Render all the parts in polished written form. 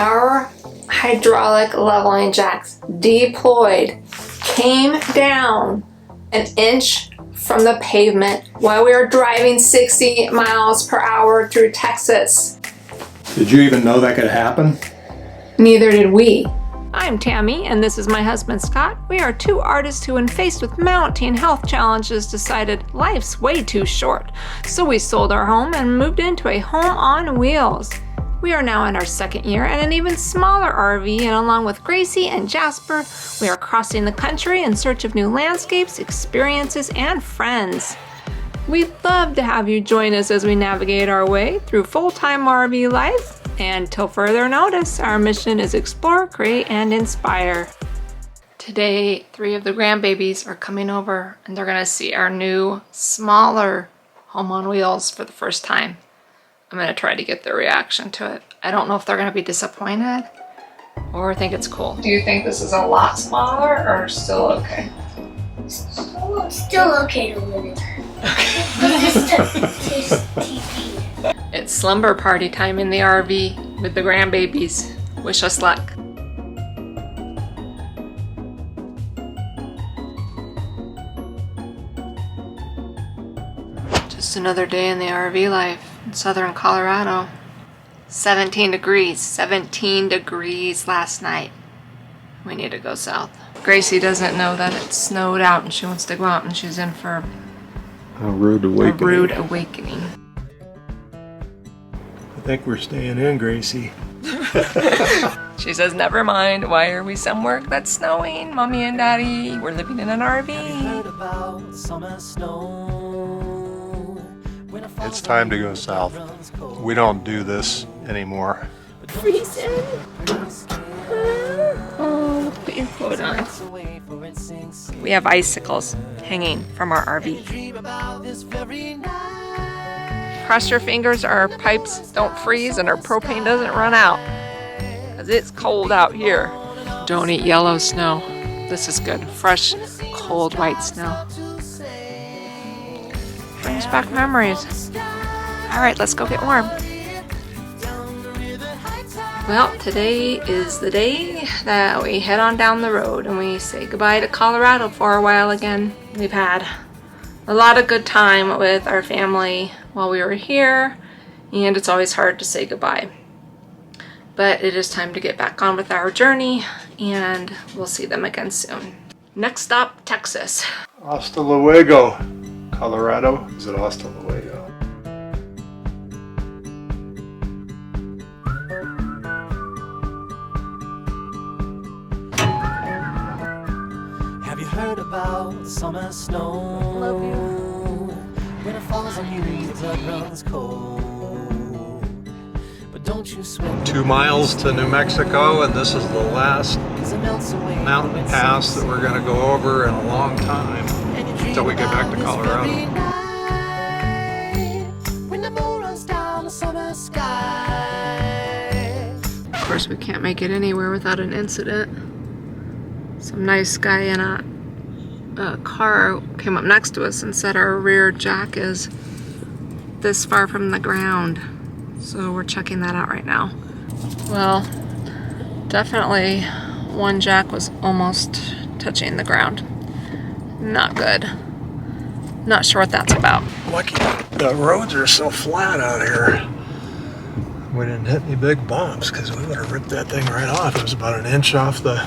Our hydraulic leveling jacks deployed, came down an inch from the pavement while we were driving 60 miles per hour through Texas. Did you even know that could happen? Neither did we. I'm Tammy, and this is my husband Scott. We are two artists who, when faced with mounting health challenges, decided life's way too short. So we sold our home and moved into a home on wheels. We are now in our second year and an even smaller RV, and along with Gracie and Jasper, we are crossing the country in search of new landscapes, experiences, and friends. We'd love to have you join us as we navigate our way through full-time RV life. And till further notice, our mission is explore, create, and inspire. Today, 3 of the grandbabies are coming over and they're gonna see our new, smaller home on wheels for the first time. I'm gonna try to get their reaction to it. I don't know if they're gonna be disappointed or think it's cool. Do you think this is a lot smaller or still okay? Still okay to live in. It's slumber party time in the RV with the grandbabies. Wish us luck. Just another day in the RV life in southern Colorado. 17 degrees last night. We need to go south. Gracie doesn't know that it snowed out and she wants to go out, and she's in for A rude awakening. I think we're staying in, Gracie. She says, never mind, why are we somewhere that's snowing? Mommy and Daddy, we're living in an RV. It's time to go south. We don't do this anymore. Freezing. Oh, put your coat on. We have icicles hanging from our RV. Cross your fingers our pipes don't freeze and our propane doesn't run out, because it's cold out here. Don't eat yellow snow. This is good. Fresh, cold white snow. Brings back memories. All right, let's go get warm. Well, today is the day that we head on down the road and we say goodbye to Colorado for a while again. We've had a lot of good time with our family while we were here, and it's always hard to say goodbye. But it is time to get back on with our journey, and we'll see them again soon. Next stop, Texas. Hasta luego, Colorado. Is it hasta luego? Have you heard about summer snow? Love you. When it falls on you, the blood runs cold. But don't you sweat. 2 miles to New Mexico, and this is the last mountain pass that we're going to go over in a long time until we get back to Colorado. When the moon runs down the summer sky. Of course, we can't make it anywhere without an incident. Some nice guy in a car came up next to us and said our rear jack is this far from the ground. So we're checking that out right now. Well, definitely one jack was almost touching the ground. Not good. Not sure what that's about. Lucky the roads are so flat out here. We didn't hit any big bumps because we would have ripped that thing right off. It was about an inch off the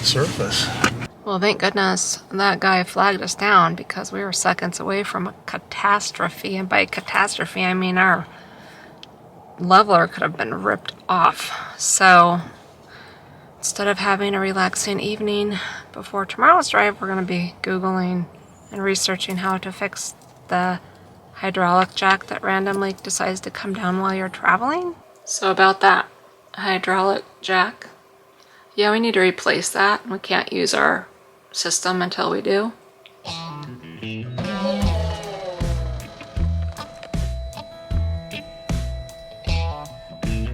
surface. Well, thank goodness that guy flagged us down, because we were seconds away from a catastrophe. And by catastrophe, I mean our leveler could have been ripped off. So instead of having a relaxing evening before tomorrow's drive, we're going to be Googling and researching how to fix the hydraulic jack that randomly decides to come down while you're traveling. So about that hydraulic jack, yeah, we need to replace that. We can't use our system until we do.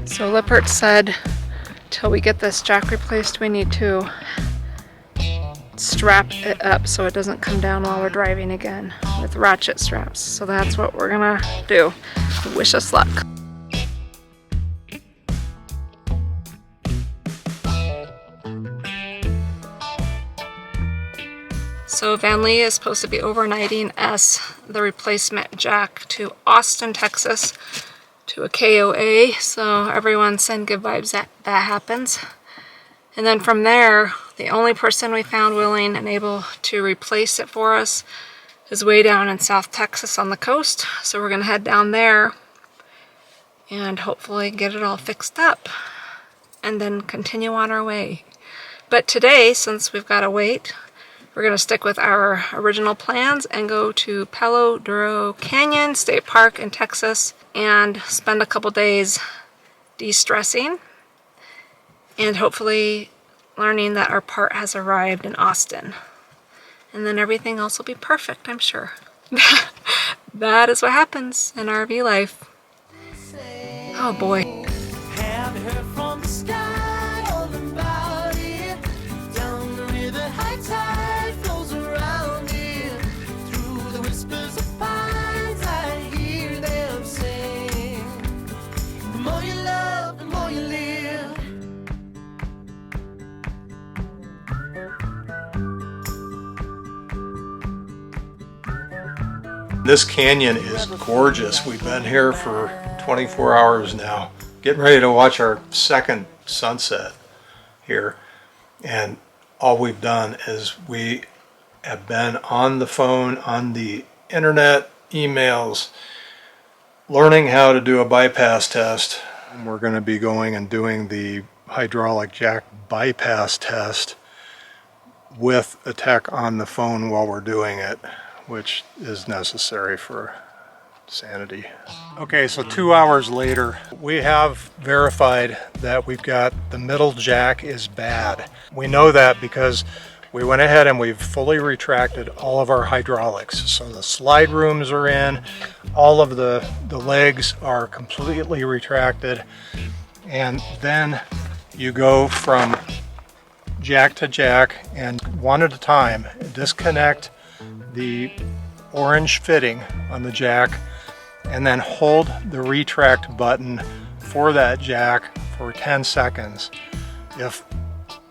So Lippert said till we get this jack replaced, we need to strap it up so it doesn't come down while we're driving again with ratchet straps. So that's what we're gonna do. Wish us luck. So Vanleigh is supposed to be overnighting as the replacement jack to Austin, Texas, to a KOA. So everyone send good vibes that happens. And then from there, the only person we found willing and able to replace it for us is way down in South Texas on the coast. So we're gonna head down there and hopefully get it all fixed up and then continue on our way. But today, since we've got to wait, we're gonna stick with our original plans and go to Palo Duro Canyon State Park in Texas and spend a couple days de-stressing and hopefully learning that our part has arrived in Austin. And then everything else will be perfect, I'm sure. That is what happens in RV life. Oh boy. Have you heard from the sky all about it? Down the river, high tide flows around it. Through the whispers of pines, I hear them sing. The more you love, the more you live. This canyon is gorgeous. We've been here for 24 hours now, getting ready to watch our second sunset here. And all we've done is we have been on the phone, on the internet, emails, learning how to do a bypass test. And we're going to be going and doing the hydraulic jack bypass test with a tech on the phone while we're doing it, which is necessary for sanity. Okay, so 2 hours later, we have verified that we've got the middle jack is bad. We know that because we went ahead and we've fully retracted all of our hydraulics. So the slide rooms are in, all of the legs are completely retracted, and then you go from jack to jack and one at a time disconnect the orange fitting on the jack and then hold the retract button for that jack for 10 seconds. If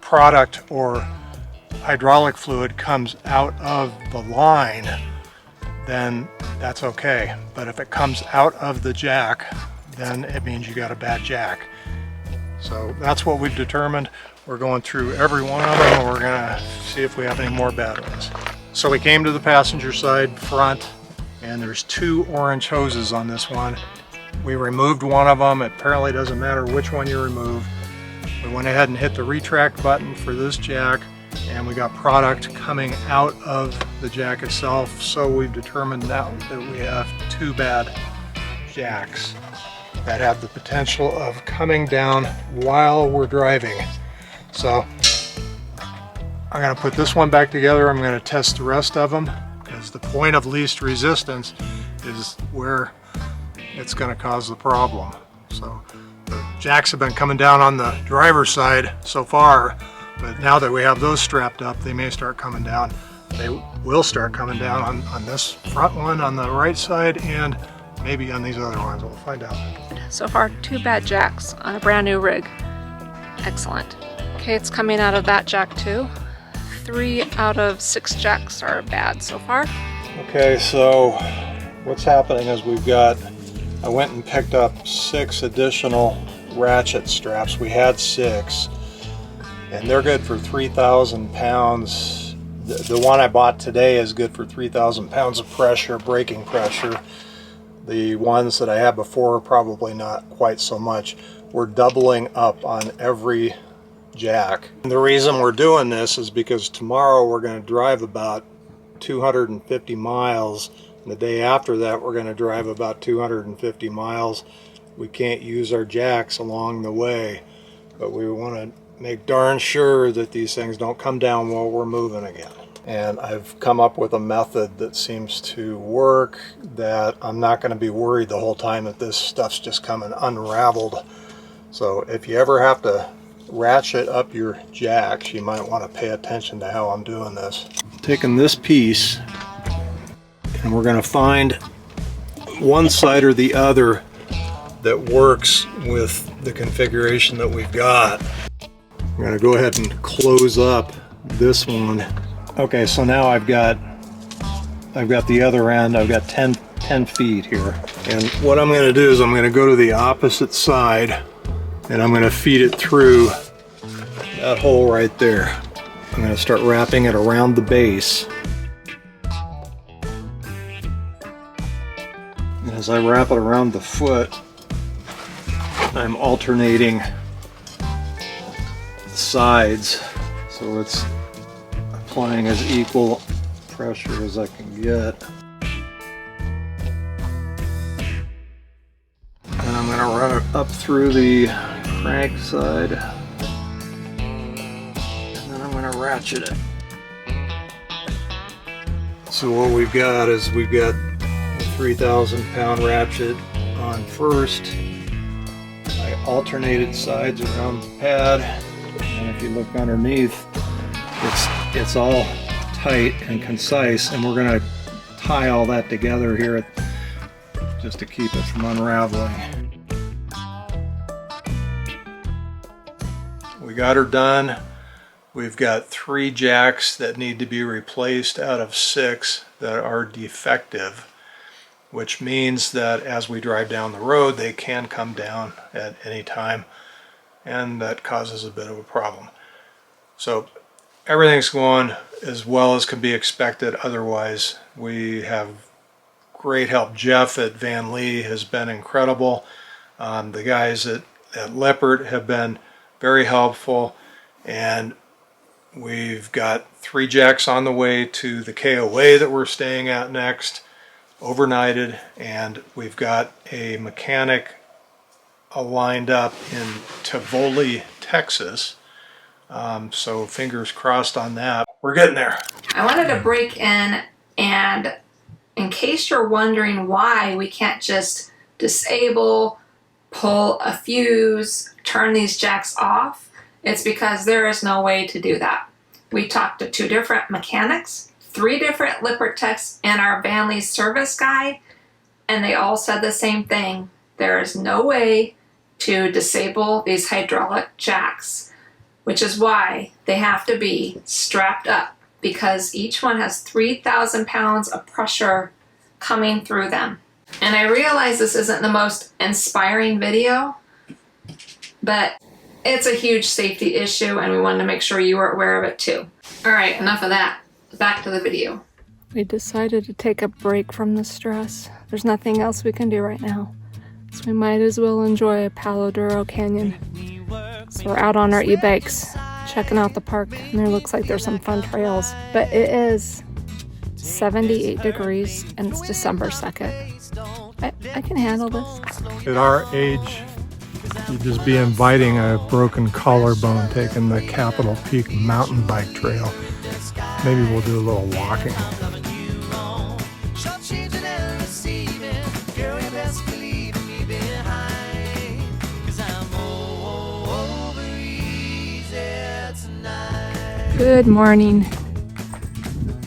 product or hydraulic fluid comes out of the line, then that's okay. But if it comes out of the jack, then it means you got a bad jack. So that's what we've determined. We're going through every one of them and we're gonna see if we have any more bad ones. So we came to the passenger side front and there's 2 orange hoses on this one. We removed one of them. It apparently doesn't matter which one you remove. We went ahead and hit the retract button for this jack and we got product coming out of the jack itself. So we've determined now that we have 2 bad jacks that have the potential of coming down while we're driving. So I'm going to put this one back together. I'm going to test the rest of them because the point of least resistance is where it's going to cause the problem. So the jacks have been coming down on the driver's side so far, but now that we have those strapped up, they may start coming down. They will start coming down on this front one on the right side and maybe on these other ones. We'll find out. So far, 2 bad jacks on a brand new rig. Excellent. Okay, it's coming out of that jack too. 3 out of 6 jacks are bad so far. Okay, so what's happening is I went and picked up 6 additional ratchet straps. We had 6 and they're good for 3,000 pounds. The one I bought today is good for 3,000 pounds of pressure, braking pressure. The ones that I had before probably not quite so much. We're doubling up on every jack. And the reason we're doing this is because tomorrow we're going to drive about 250 miles and the day after that we're going to drive about 250 miles. We can't use our jacks along the way, but we want to make darn sure that these things don't come down while we're moving again. And I've come up with a method that seems to work, that I'm not going to be worried the whole time that this stuff's just coming unraveled. So if you ever have to ratchet up your jacks, you might want to pay attention to how I'm doing this. Taking this piece and we're going to find one side or the other that works with the configuration that we've got. I'm going to go ahead and close up this one Okay, so now I've got the other end. I've got 10 feet here. And what I'm going to do is I'm going to go to the opposite side and I'm going to feed it through that hole right there. I'm going to start wrapping it around the base. And as I wrap it around the foot, I'm alternating the sides so it's applying as equal pressure as I can get. And I'm going to run it up through the crank side. And then I'm going to ratchet it. So what we've got is we've got a 3,000 pound ratchet on first. I alternated sides around the pad. And if you look underneath, it's all tight and concise, and we're going to tie all that together here just to keep it from unraveling. We got her done. We've got 3 jacks that need to be replaced out of 6 that are defective, which means that as we drive down the road they can come down at any time, and that causes a bit of a problem. So everything's going as well as can be expected. Otherwise, we have great help. Jeff at Vanleigh has been incredible. The guys at Lippert have been very helpful, and we've got 3 jacks on the way to the KOA that we're staying at next, overnighted, and we've got a mechanic lined up in Tivoli, Texas. So fingers crossed on that. We're getting there. I wanted to break in, and in case you're wondering why we can't just disable, pull a fuse, turn these jacks off, it's because there is no way to do that. We talked to 2 different mechanics, 3 different Lippert techs, and our Vanleigh service guy, and they all said the same thing. There is no way to disable these hydraulic jacks, which is why they have to be strapped up, because each one has 3,000 pounds of pressure coming through them. And I realize this isn't the most inspiring video, but it's a huge safety issue and we wanted to make sure you were aware of it too. All right, enough of that. Back to the video. We decided to take a break from the stress. There's nothing else we can do right now, so we might as well enjoy Palo Duro Canyon. So we're out on our e-bikes, checking out the park, and there looks like there's some fun trails. But it is 78 degrees, and it's December 2nd. I can handle this. At our age, you'd just be inviting a broken collarbone taking the Capitol Peak mountain bike trail. Maybe we'll do a little walking. Good morning.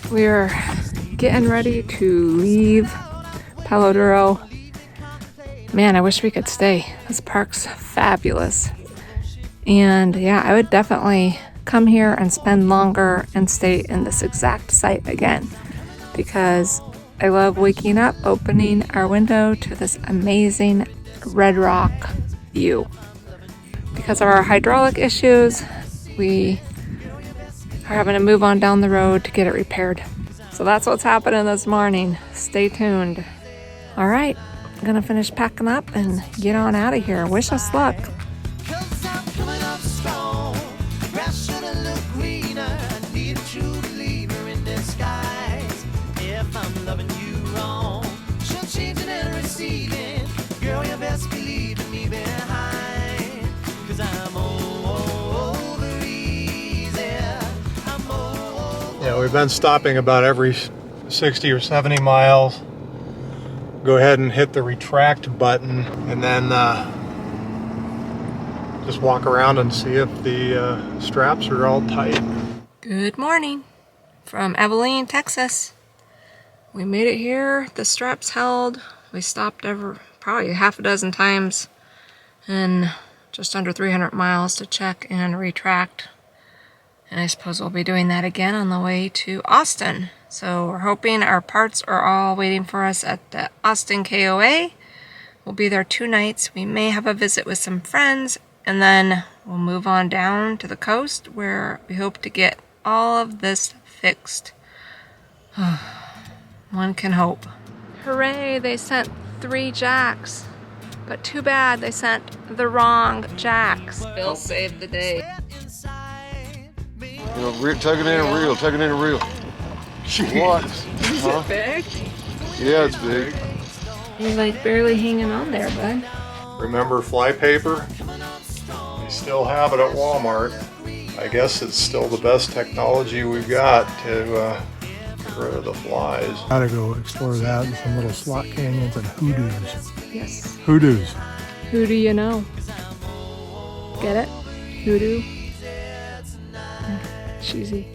We're getting ready to leave Palo Duro. Man, I wish we could stay. This park's fabulous. And yeah, I would definitely come here and spend longer and stay in this exact site again, because I love waking up, opening our window to this amazing red rock view. Because of our hydraulic issues, we are having to move on down the road to get it repaired. So that's what's happening this morning. Stay tuned. All right, I'm gonna finish packing up and get on out of here. Wish us luck. Yeah, we've been stopping about every 60 or 70 miles. Go ahead and hit the retract button and then just walk around and see if the straps are all tight. Good morning from Abilene, Texas. We made it here. The straps held. We stopped probably half a dozen times in just under 300 miles to check and retract. And I suppose we'll be doing that again on the way to Austin. So we're hoping our parts are all waiting for us at the Austin KOA. We'll be there 2 nights. We may have a visit with some friends, and then we'll move on down to the coast where we hope to get all of this fixed. One can hope. Hooray, they sent 3 jacks. But too bad they sent the wrong jacks. Bill saved the day. You know, tugging in a reel, tugging in a reel. What? Is it big? Yeah, it's big. You're like barely hanging on there, bud. Remember fly paper? They still have it at Walmart. I guess it's still the best technology we've got to get rid of the flies. Gotta go explore that and some little slot canyons and hoodoos. Yes. Hoodoos. Who do you know? Get it? Hoodoo? Cheesy.